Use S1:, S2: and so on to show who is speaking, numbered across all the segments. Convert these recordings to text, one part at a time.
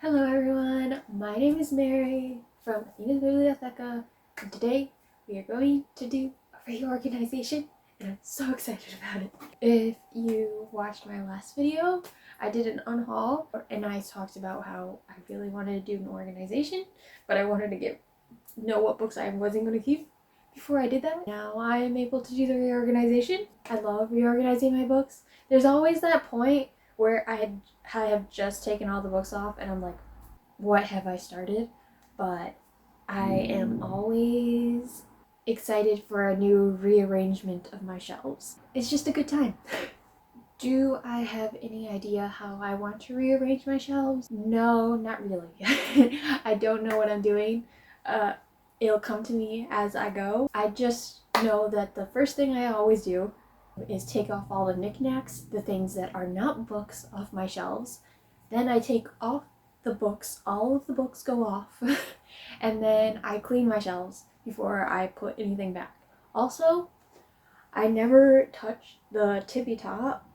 S1: Hello everyone, my name is Mary from Biblioteca, and today we are going to do a reorganization, and I'm so excited about it. If you watched my last video, I did an unhaul, and I talked about how I really wanted to do an organization, but I wanted to know what books I wasn't going to keep before I did that. Now I am able to do the reorganization. I love reorganizing my books. There's always that point where I have just taken all the books off and I'm like, what have I started? But I am always excited for a new rearrangement of my shelves. It's just a good time. Do I have any idea how I want to rearrange my shelves? No, not really. I don't know what I'm doing. It'll come to me as I go. I just know that the first thing I always do is take off all the knickknacks, the things that are not books, off my shelves. Then I take off the books, all of the books go off, and then I clean my shelves before I put anything back. Also, I never touch the tippy top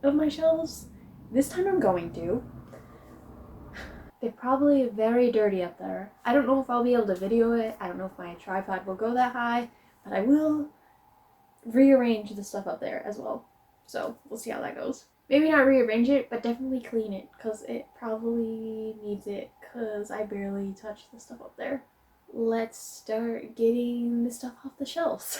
S1: of my shelves. This time I'm going to. They're probably very dirty up there. I don't know if I'll be able to video it. I don't know if my tripod will go that high, but I will rearrange the stuff up there as well. So we'll see how that goes. Maybe not rearrange it, but definitely clean it, because it probably needs it, because I barely touch the stuff up there. Let's start getting the stuff off the shelves.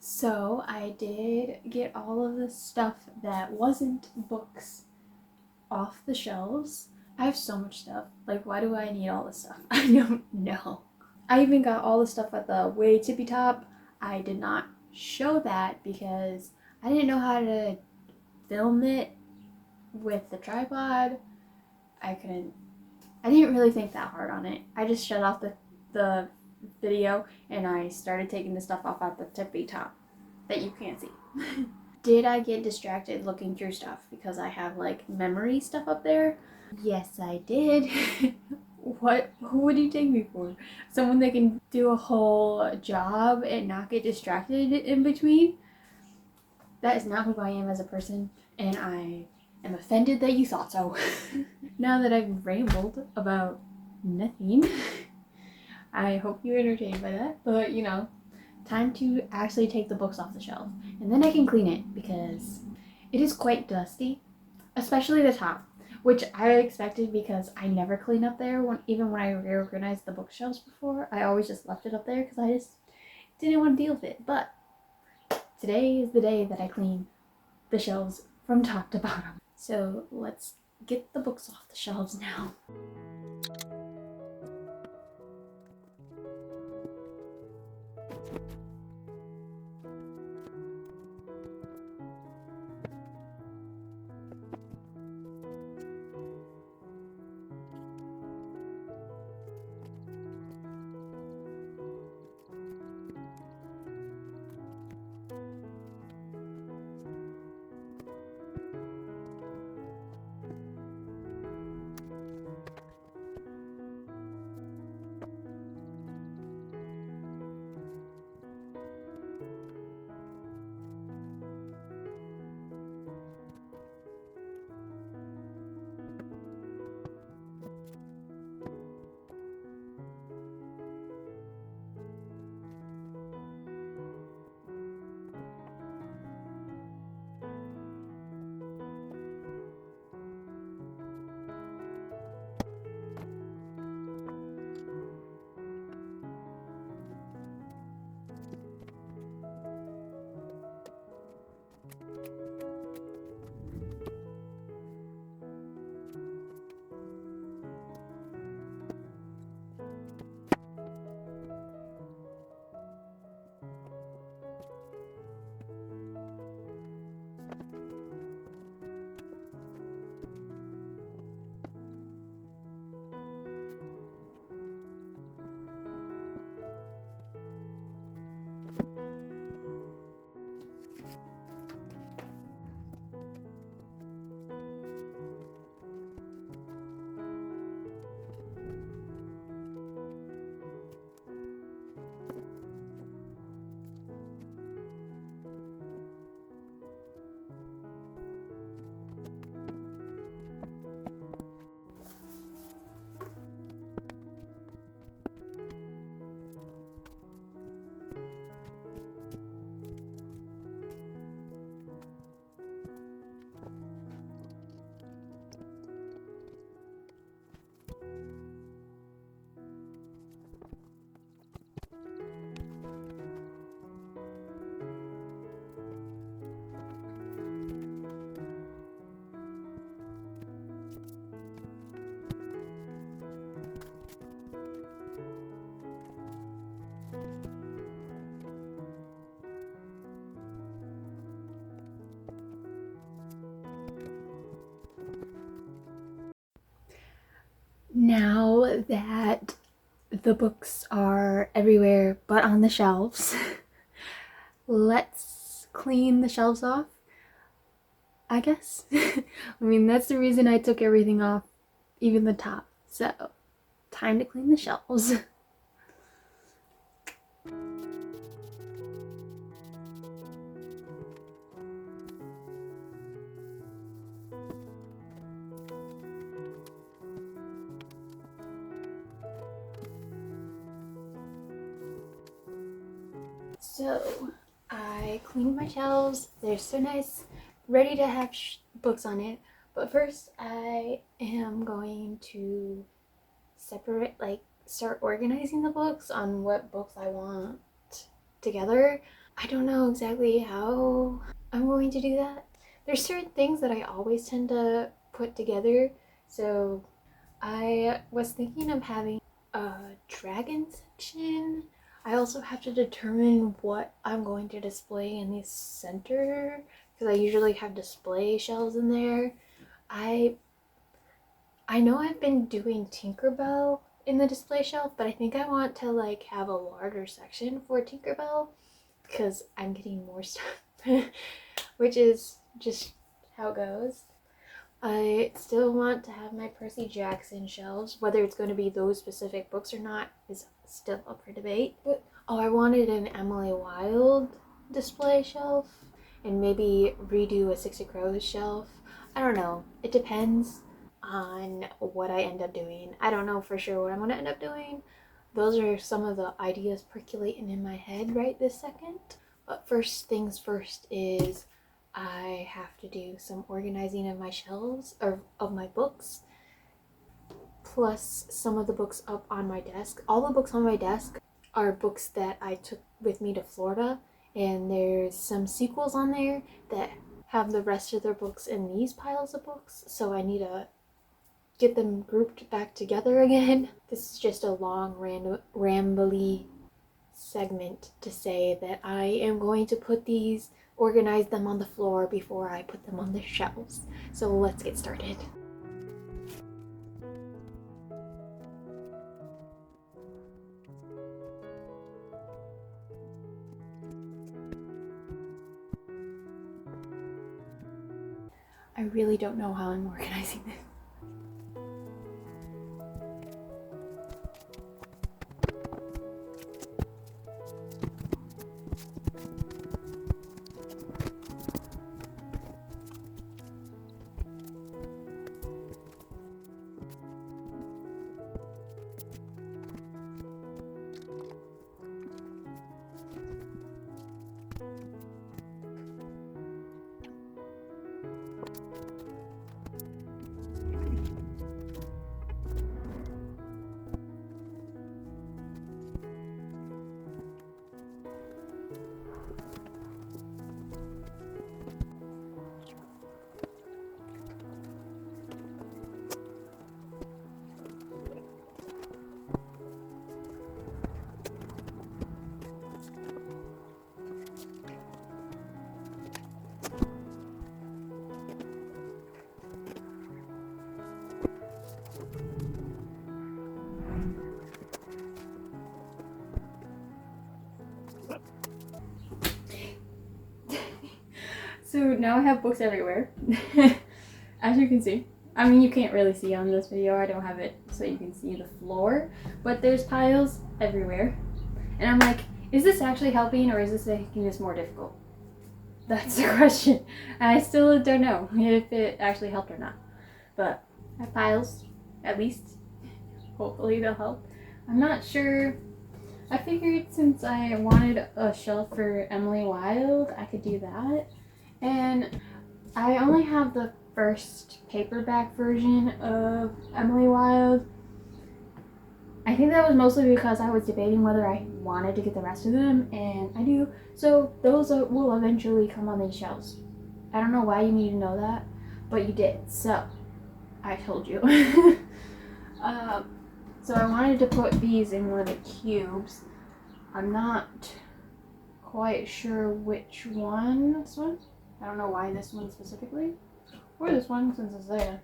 S1: So I did get all of the stuff that wasn't books off the shelves. I have so much stuff. Like, why do I need all this stuff? I don't know. I even got all the stuff at the way tippy top. I did not show that because I didn't know how to film it with the tripod. I didn't really think that hard on it. I just shut off the video and I started taking the stuff off at the tippy top that you can't see. Did I get distracted looking through stuff because I have like memory stuff up there? Yes, I did. Who would you take me for? Someone that can do a whole job and not get distracted in between? That is not who I am as a person, and I am offended that you thought so. Now that I've rambled about nothing, I hope you're entertained by that. But time to actually take the books off the shelf, and then I can clean it because it is quite dusty, especially the top, which I expected because I never clean up there. Even when I reorganized the bookshelves before, I always just left it up there because I just didn't want to deal with it. But today is the day that I clean the shelves from top to bottom. So let's get the books off the shelves now. that the books are everywhere but on the shelves, let's clean the shelves off, I guess. I mean, that's the reason I took everything off, even the top. So, time to clean the shelves. So, I cleaned my shelves. They're so nice, ready to have books on it. But first, I am going to start organizing the books on what books I want together. I don't know exactly how I'm going to do that. There's certain things that I always tend to put together. So I was thinking of having a dragon section. I also have to determine what I'm going to display in the center, because I usually have display shelves in there. I know I've been doing Tinkerbell in the display shelf, but I think I want to like have a larger section for Tinkerbell because I'm getting more stuff, which is just how it goes. I still want to have my Percy Jackson shelves. Whether it's going to be those specific books or not is still up for debate. But I wanted an Emily Wilde display shelf and maybe redo a Six of Crows shelf. I don't know. It depends on what I end up doing. I don't know for sure what I'm going to end up doing. Those are some of the ideas percolating in my head right this second. But first things first is I have to do some organizing of my shelves, or of my books, plus some of the books up on my desk. All the books on my desk are books that I took with me to Florida, and there's some sequels on there that have the rest of their books in these piles of books, so I need to get them grouped back together again. This is just a long rambly segment to say that I am going to organize them on the floor before I put them on the shelves. So let's get started. I really don't know how I'm organizing this. So now I have books everywhere, as you can see. I mean, you can't really see on this video, I don't have it so you can see the floor, but there's piles everywhere. And I'm like, is this actually helping or is this making this more difficult? That's the question. I still don't know if it actually helped or not. But I have piles, at least. Hopefully they'll help. I'm not sure. I figured since I wanted a shelf for Emily Wilde, I could do that. And I only have the first paperback version of Emily Wilde. I think that was mostly because I was debating whether I wanted to get the rest of them, and I do. So those will eventually come on these shelves. I don't know why you need to know that, but you did. So I told you. So I wanted to put these in one of the cubes. I'm not quite sure which one. This one? I don't know why this one specifically. Or this one, since it's there.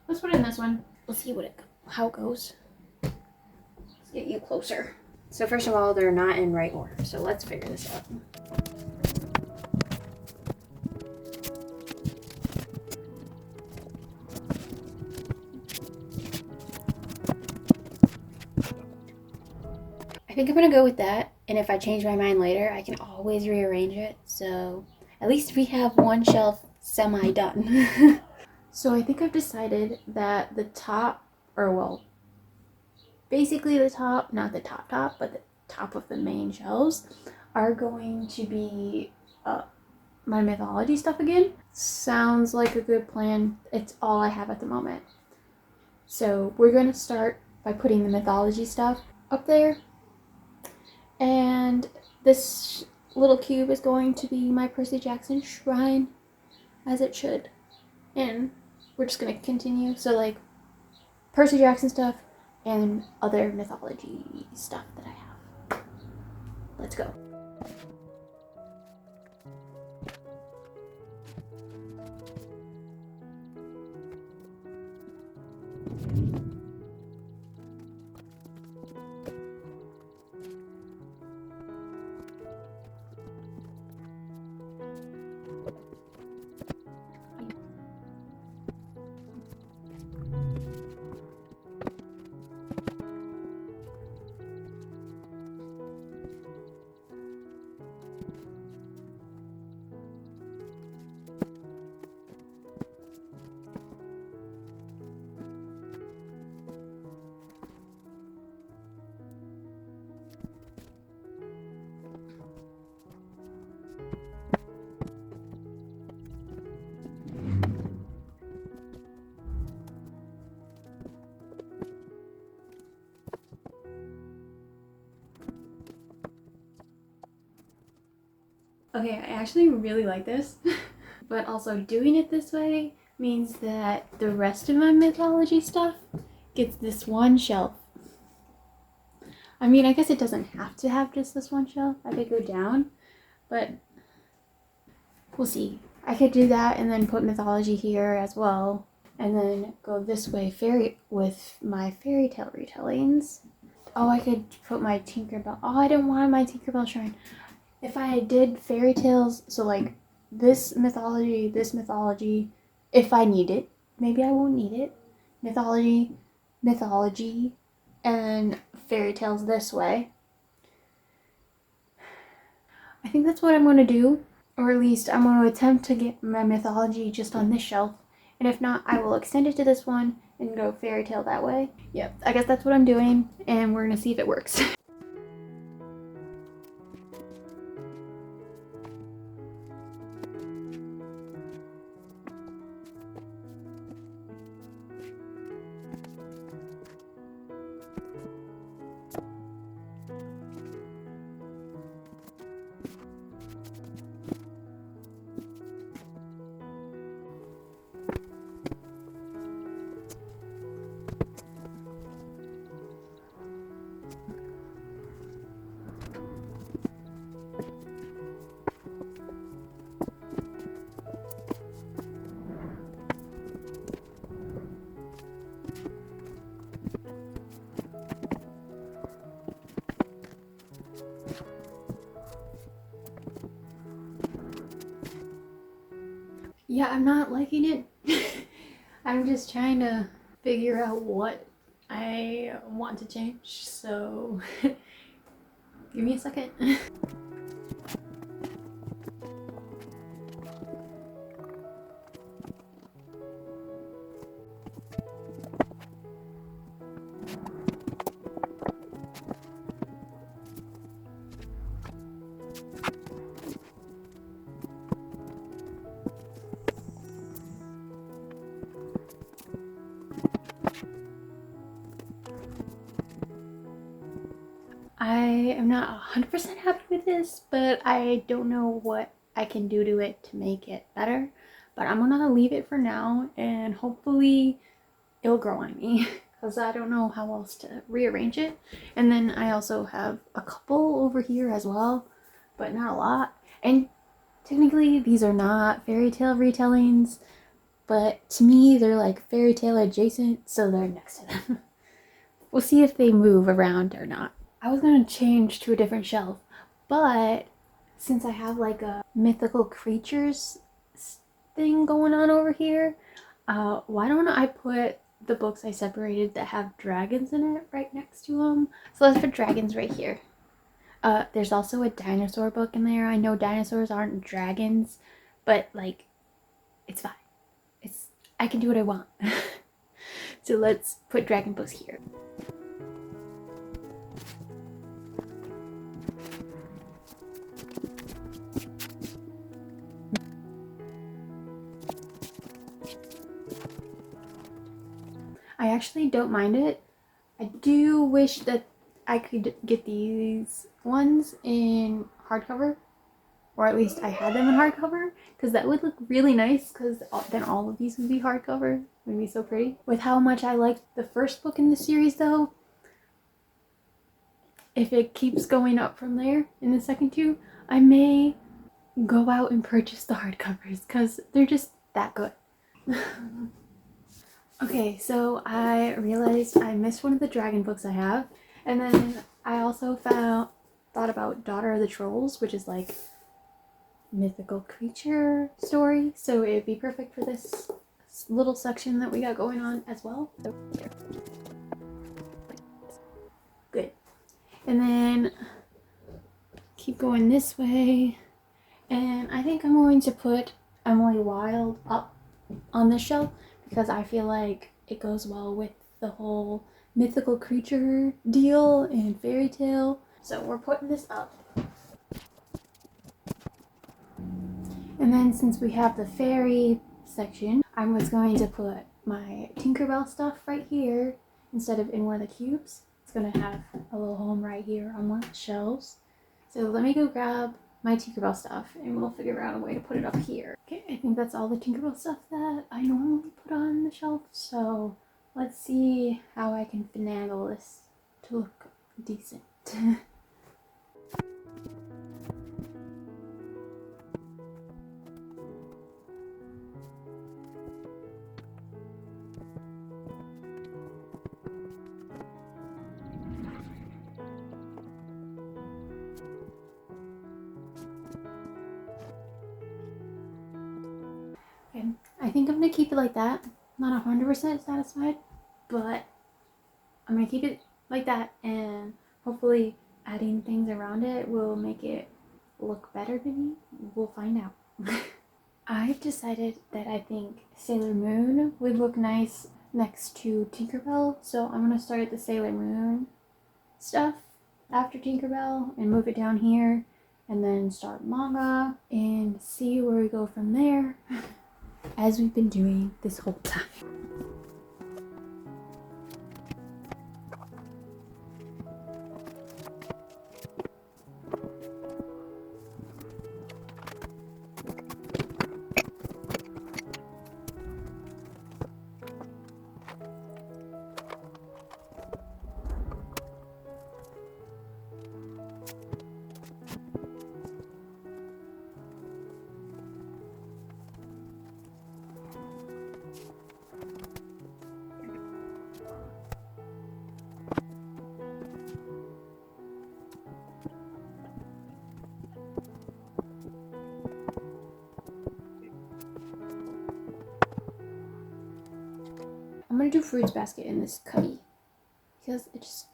S1: Let's put it in this one. We'll see what it how it goes. Let's get you closer. So first of all, they're not in right order, so let's figure this out. I think I'm gonna go with that, and if I change my mind later, I can always rearrange it, so at least we have one shelf semi-done. So I think I've decided that the top, or well, basically the top, not the top, but the top of the main shelves are going to be my mythology stuff again. Sounds like a good plan. It's all I have at the moment. So we're going to start by putting the mythology stuff up there. And this little cube is going to be my Percy Jackson shrine, as it should. And we're just going to continue. So like Percy Jackson stuff and other mythology stuff that I have. Let's go. Okay, I actually really like this, but also doing it this way means that the rest of my mythology stuff gets this one shelf. I mean, I guess it doesn't have to have just this one shelf. I could go down, but we'll see. I could do that and then put mythology here as well, and then go this way with my fairy tale retellings. Oh, I could put my Tinkerbell. Oh, I don't want my Tinkerbell shrine. If I did fairy tales, so like this mythology, if I need it, maybe I won't need it. Mythology, and fairy tales this way. I think that's what I'm going to do, or at least I'm going to attempt to get my mythology just on this shelf, and if not, I will extend it to this one and go fairy tale that way. Yep, I guess that's what I'm doing, and we're going to see if it works. Yeah, I'm not liking it. I'm just trying to figure out what I want to change, so give me a second. I am not 100% happy with this, but I don't know what I can do to it to make it better. But I'm gonna leave it for now, and hopefully it'll grow on me, because I don't know how else to rearrange it. And then I also have a couple over here as well, but not a lot. And technically these are not fairy tale retellings, but to me they're like fairy tale adjacent, so they're next to them. We'll see if they move around or not. I was gonna change to a different shelf, but since I have like a mythical creatures thing going on over here, why don't I put the books I separated that have dragons in it right next to them? So let's put dragons right here. There's also a dinosaur book in there. I know dinosaurs aren't dragons, but like, it's fine. I can do what I want. So let's put dragon books here. I actually don't mind it. I do wish that I could get these ones in hardcover, or at least I had them in hardcover, because that would look really nice, because then all of these would be hardcover. It would be so pretty. With how much I liked the first book in the series though, if it keeps going up from there in the second two, I may go out and purchase the hardcovers, because they're just that good. Okay, so I realized I missed one of the dragon books I have, and then I also thought about Daughter of the Trolls, which is like mythical creature story, so it'd be perfect for this little section that we got going on as well. So here. Good. And then keep going this way, and I think I'm going to put Emily Wilde up on this shelf, because I feel like it goes well with the whole mythical creature deal and fairy tale. So we're putting this up. And then since we have the fairy section, I was going to put my Tinkerbell stuff right here instead of in one of the cubes. It's going to have a little home right here on one of the shelves. So let me go grab my Tinkerbell stuff and we'll figure out a way to put it up here. Okay, I think that's all the Tinkerbell stuff that I normally put on the shelf, so let's see how I can finagle this to look decent. Okay, I think I'm gonna keep it like that. Not 100% satisfied, but I'm gonna keep it like that, and hopefully adding things around it will make it look better to me. We'll find out. I've decided that I think Sailor Moon would look nice next to Tinkerbell, so I'm gonna start the Sailor Moon stuff after Tinkerbell and move it down here, and then start manga and see where we go from there. As we've been doing this whole time. I'm gonna do fruits basket in this cubby because it just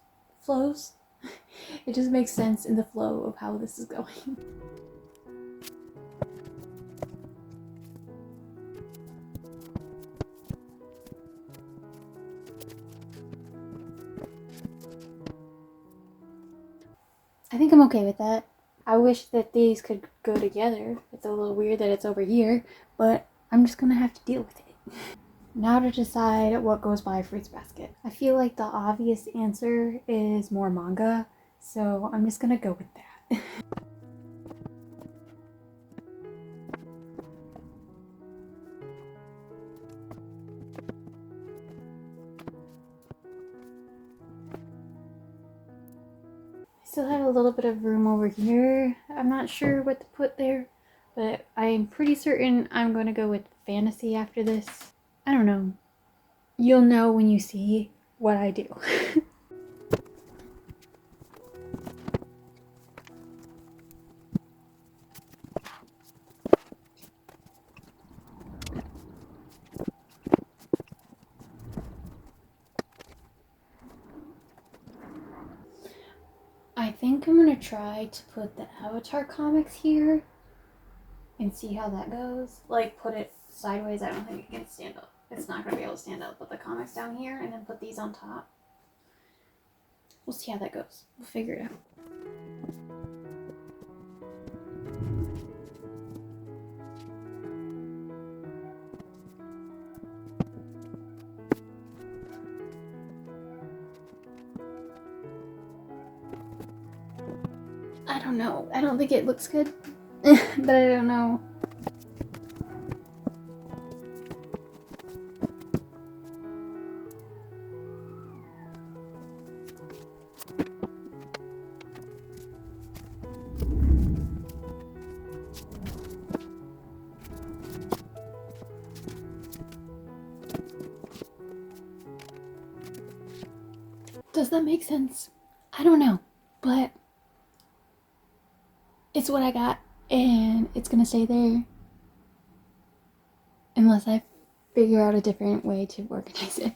S1: flows. It just makes sense in the flow of how this is going. I think I'm okay with that. I wish that these could go together. It's a little weird that it's over here, but I'm just gonna have to deal with it. Now to decide what goes by fruits basket. I feel like the obvious answer is more manga, so I'm just gonna go with that. Still have a little bit of room over here. I'm not sure what to put there, but I'm pretty certain I'm going to go with fantasy after this. I don't know. You'll know when you see what I do. try to put the Avatar comics here and see how that goes. Like, put it sideways. I don't think it can stand up. It's not going to be able to stand up. Put the comics down here and then put these on top. We'll see how that goes. We'll figure it out. I don't know. I don't think it looks good. But I don't know. Does that make sense? I don't know, but it's what I got, and it's gonna stay there unless I figure out a different way to organize it.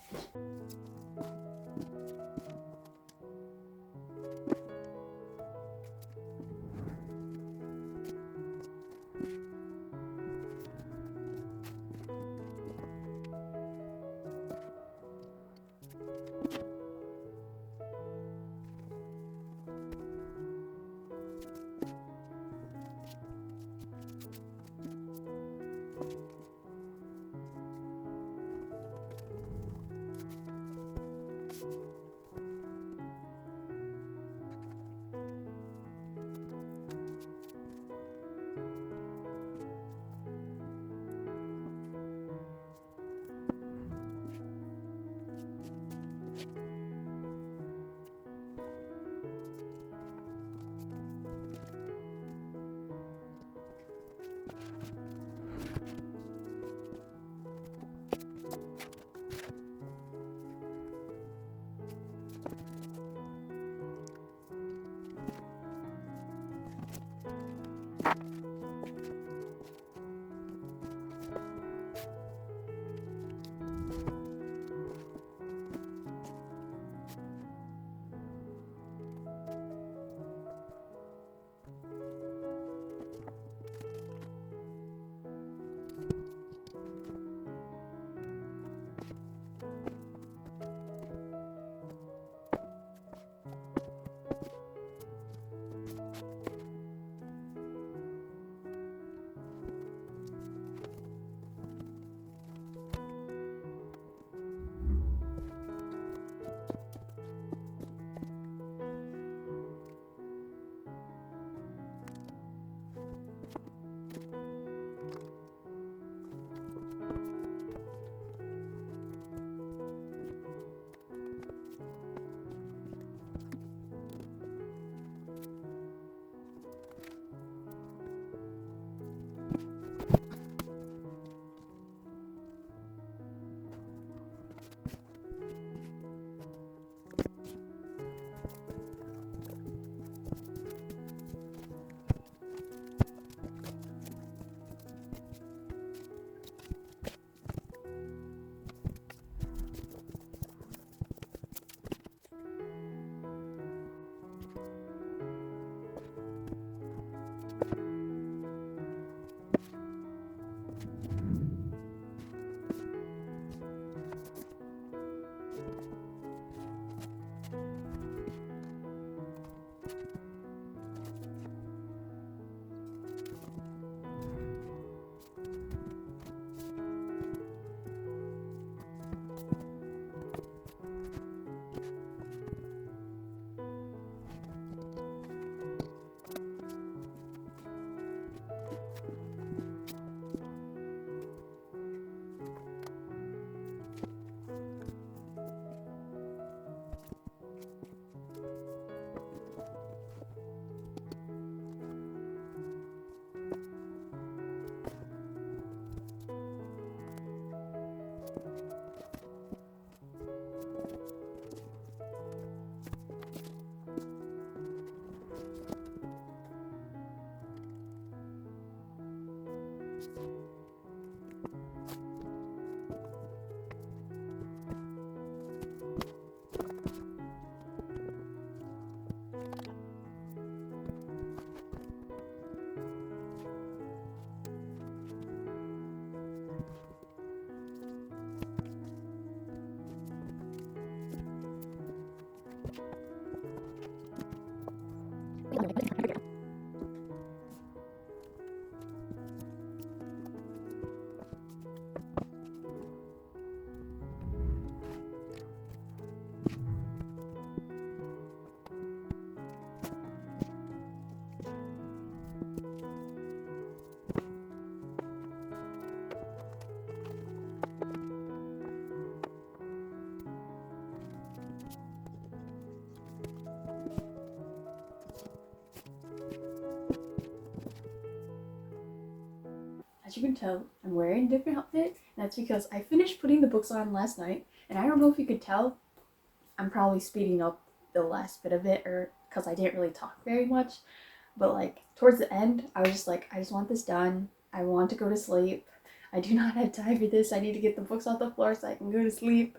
S1: you can tell, I'm wearing a different outfit, and that's because I finished putting the books on last night, and I don't know if you could tell, I'm probably speeding up the last bit of it, or because I didn't really talk very much, but like towards the end, I was just like, I just want this done. I want to go to sleep. I do not have time for this. I need to get the books off the floor so I can go to sleep.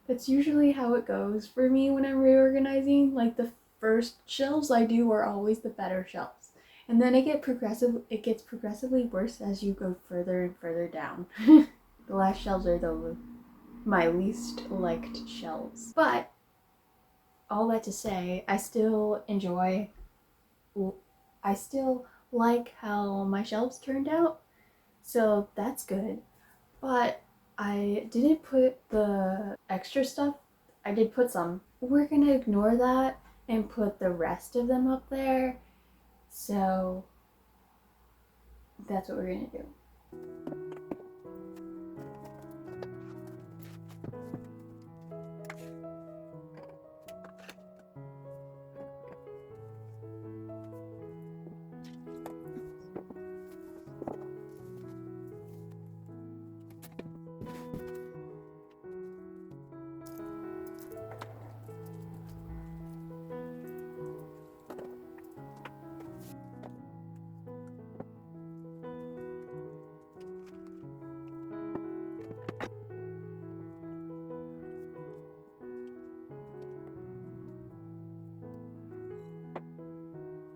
S1: That's usually how it goes for me when I'm reorganizing. Like the first shelves I do are always the better shelves. And then it gets progressively worse as you go further and further down. The last shelves are my least liked shelves. But all that to say, I still like how my shelves turned out. So that's good. But I didn't put the extra stuff. I did put some. We're gonna ignore that and put the rest of them up there. So that's what we're gonna do.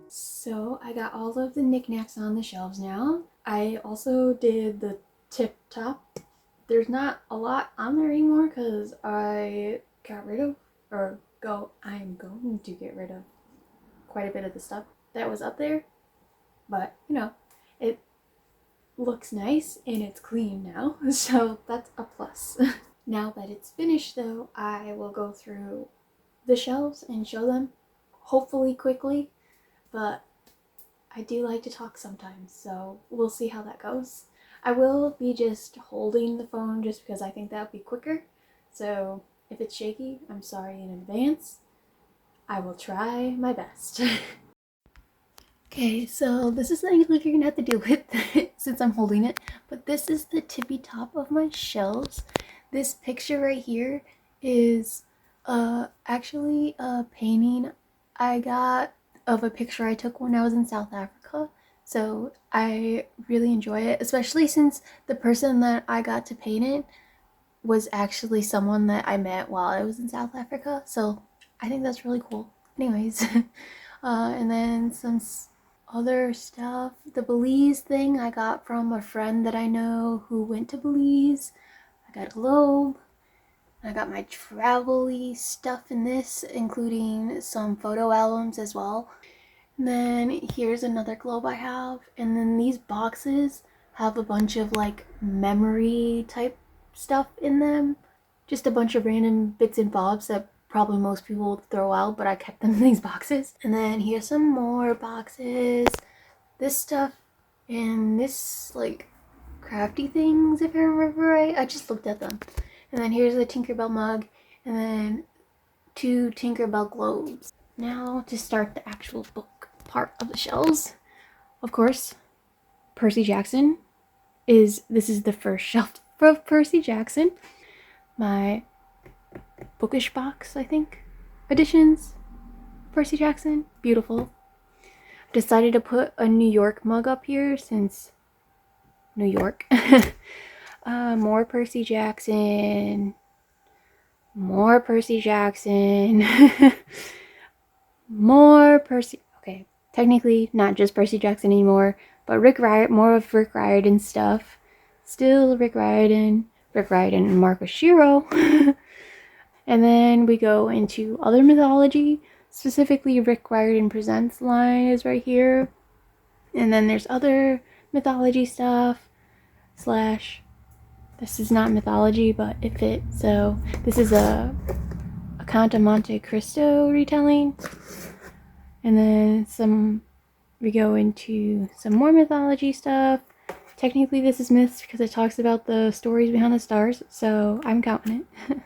S1: So I got all of the knickknacks on the shelves now. I also did the tip top. There's not a lot on there anymore because I got rid of, I'm going to get rid of quite a bit of the stuff that was up there. But, you know, it looks nice and it's clean now, so that's a plus. Now that it's finished though, I will go through the shelves and show them, hopefully quickly, but I do like to talk sometimes, so we'll see how that goes. I will be just holding the phone just because I think that would be quicker, so if it's shaky, I'm sorry in advance. I will try my best. Okay, so this is the angle you're gonna have to deal with since I'm holding it, but this is the tippy top of my shelves. This picture right here is actually a painting I got of a picture I took when I was in South Africa. So I really enjoy it, especially since the person that I got to paint it was actually someone that I met while I was in South Africa. So I think that's really cool. Anyways, and then some other stuff. The Belize thing I got from a friend that I know who went to Belize. I got a globe. I got my travel-y stuff in this, including some photo albums as well. And then here's another globe I have. And then these boxes have a bunch of like memory type stuff in them. Just a bunch of random bits and bobs that probably most people would throw out, but I kept them in these boxes. And then here's some more boxes. This stuff and this like crafty things, if I remember right. I just looked at them. And then here's a Tinkerbell mug, and then 2 Tinkerbell globes. Now to start the actual book part of the shelves. Of course, Percy Jackson this is the first shelf of Percy Jackson. My bookish box, I think, editions. Percy Jackson, beautiful. Decided to put a New York mug up here since New York. More Percy Jackson. More Percy Jackson. More Percy. Okay, technically not just Percy Jackson anymore, but more of Rick Riordan stuff. Still Rick Riordan and Marco Shiro. And then we go into other mythology. Specifically, Rick Riordan Presents line is right here. And then there's other mythology stuff. This is not mythology, but it fits. So this is a Count of Monte Cristo retelling. And then we go into some more mythology stuff. Technically this is myths because it talks about the stories behind the stars, so I'm counting it.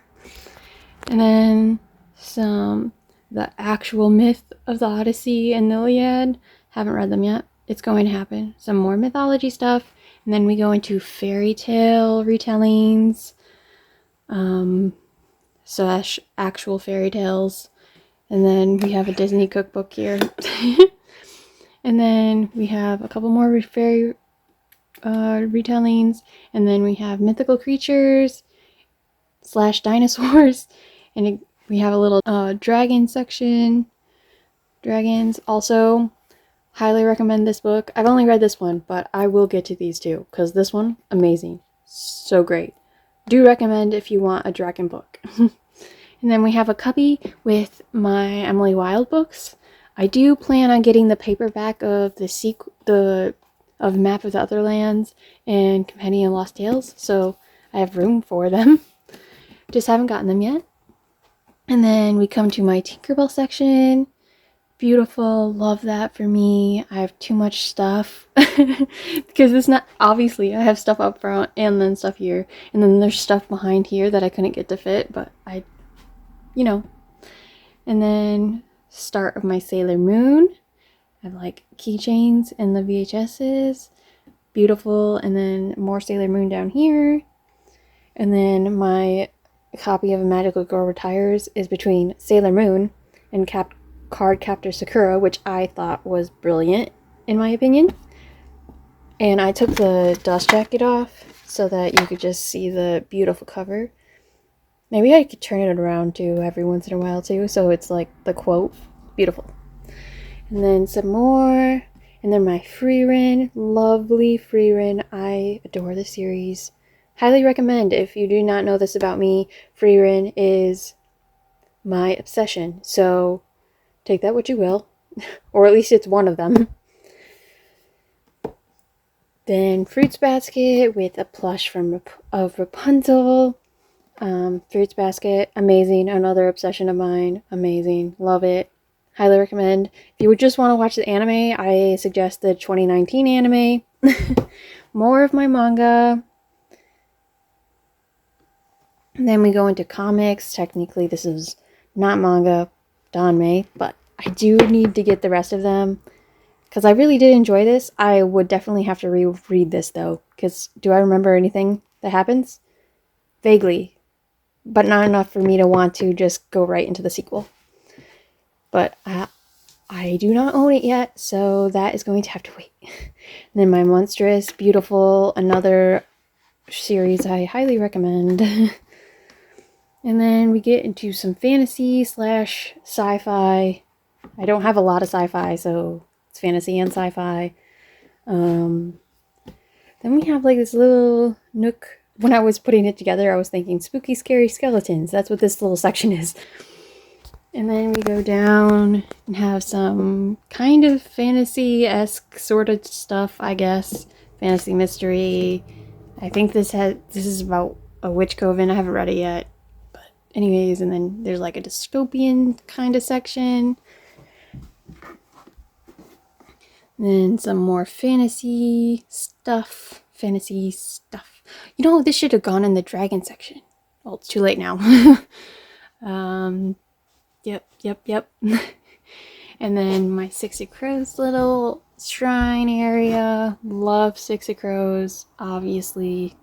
S1: And then the actual myth of the Odyssey and the Iliad. Haven't read them yet. It's going to happen. Some more mythology stuff. And then we go into fairy tale retellings, slash actual fairy tales. And then we have a Disney cookbook here. And then we have a couple more fairy retellings. And then we have mythical creatures slash dinosaurs. And we have a little dragon section. Dragons. Also, highly recommend this book. I've only read this one, but I will get to these two, because this one, amazing. So great. Do recommend if you want a dragon book. And then we have a cubby with my Emily Wilde books. I do plan on getting the paperback of of Map of the Otherlands and Compendium of Lost Tales, so I have room for them. Just haven't gotten them yet. And then we come to my Tinkerbell section. Beautiful, love that for me. I have too much stuff because it's not, obviously I have stuff up front and then stuff here, and then there's stuff behind here that I couldn't get to fit, but and then start of my Sailor Moon. I have like keychains and the VHSs, beautiful. And then more Sailor Moon down here, and then my copy of A Magical Girl Retires is between Sailor Moon and Card Captor Sakura, which I thought was brilliant in my opinion. And I took the dust jacket off so that you could just see the beautiful cover. Maybe I could turn it around too every once in a while too, so it's like the quote. Beautiful. And then some more. And then my Frieren. Lovely Frieren. I adore the series. Highly recommend. If you do not know this about me, Frieren is my obsession. So take that what you will. Or at least it's one of them. Then Fruits Basket with a plush of Rapunzel. Fruits Basket, amazing. Another obsession of mine. Amazing. Love it. Highly recommend. If you would just want to watch the anime, I suggest the 2019 anime. More of my manga. And then we go into comics. Technically, this is not manga, Danmei, but I do need to get the rest of them because I really did enjoy this. I would definitely have to reread this though, because do I remember anything that happens? Vaguely, but not enough for me to want to just go right into the sequel. But I do not own it yet, so that is going to have to wait. And then my Monstrous, beautiful, another series I highly recommend. And then we get into some fantasy slash sci-fi. I don't have a lot of sci-fi, so it's fantasy and sci-fi. Then we have like this little nook. When I was putting it together, I was thinking spooky, scary skeletons. That's what this little section is. And then we go down and have some kind of fantasy-esque sort of stuff, I guess. Fantasy mystery. I think this is about a witch coven. I haven't read it yet. But anyways, and then there's like a dystopian kind of section. And then some more fantasy stuff. You know, this should have gone in the dragon section. Well, it's too late now. Yep. And then my Six of Crows little shrine area. Love Six of Crows, obviously.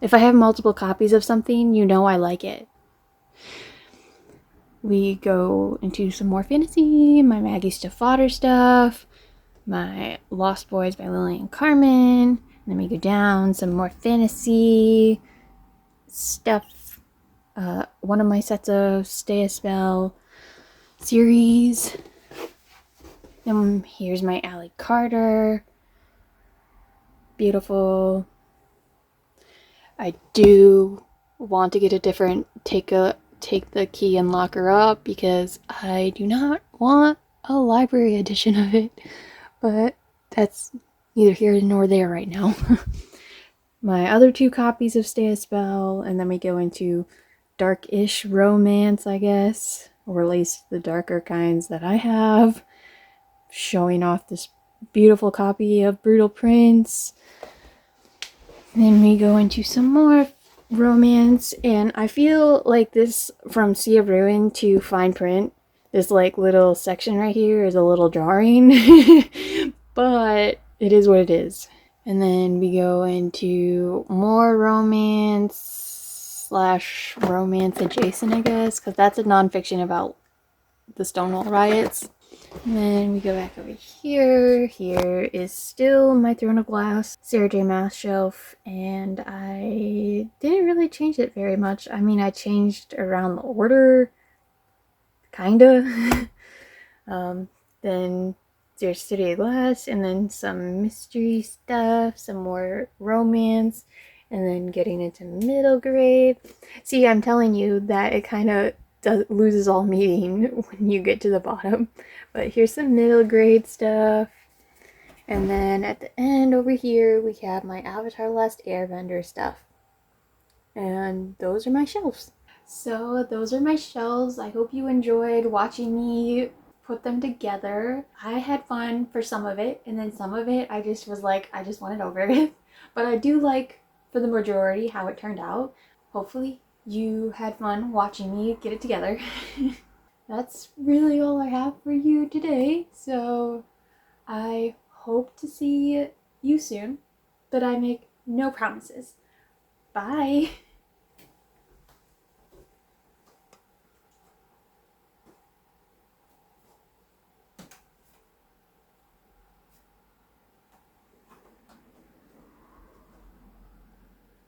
S1: If I have multiple copies of something, you know I like it. We go into some more fantasy. My Maggie Stiff Fodder stuff. My Lost Boys by Lily and Carmen. And then we go down, some more fantasy stuff. One of my sets of Stay a Spell series. And here's my Allie Carter. Beautiful. I do want to get a different take the key and lock her up because I do not want a library edition of it. But that's neither here nor there right now. My other two copies of Stay a Spell, and then we go into dark-ish romance, I guess, or at least the darker kinds that I have. Showing off this beautiful copy of Brutal Prince. Then we go into some more romance, and I feel like this, from Sea of Ruin to Fine Print, this like little section right here is a little jarring, but it is what it is. And then we go into more romance adjacent, I guess, because that's a nonfiction about the Stonewall riots. And then we go back over here. Here is still my Throne of Glass Sarah J. Maas shelf, and I didn't really change it very much. I mean, I changed around the order, kinda. Then there's City of Glass, and then some mystery stuff, some more romance, and then getting into middle grade. See, I'm telling you that it kind of loses all meaning when you get to the bottom. But here's some middle grade stuff. And then at the end over here, we have my Avatar Last Airbender stuff. And those are my shelves. So those are my shelves. I hope you enjoyed watching me put them together. I had fun for some of it, and then some of it I just was like, I just wanted over it. But I do like, for the majority, how it turned out. Hopefully you had fun watching me get it together. That's really all I have for you today. So I hope to see you soon, but I make no promises. Bye!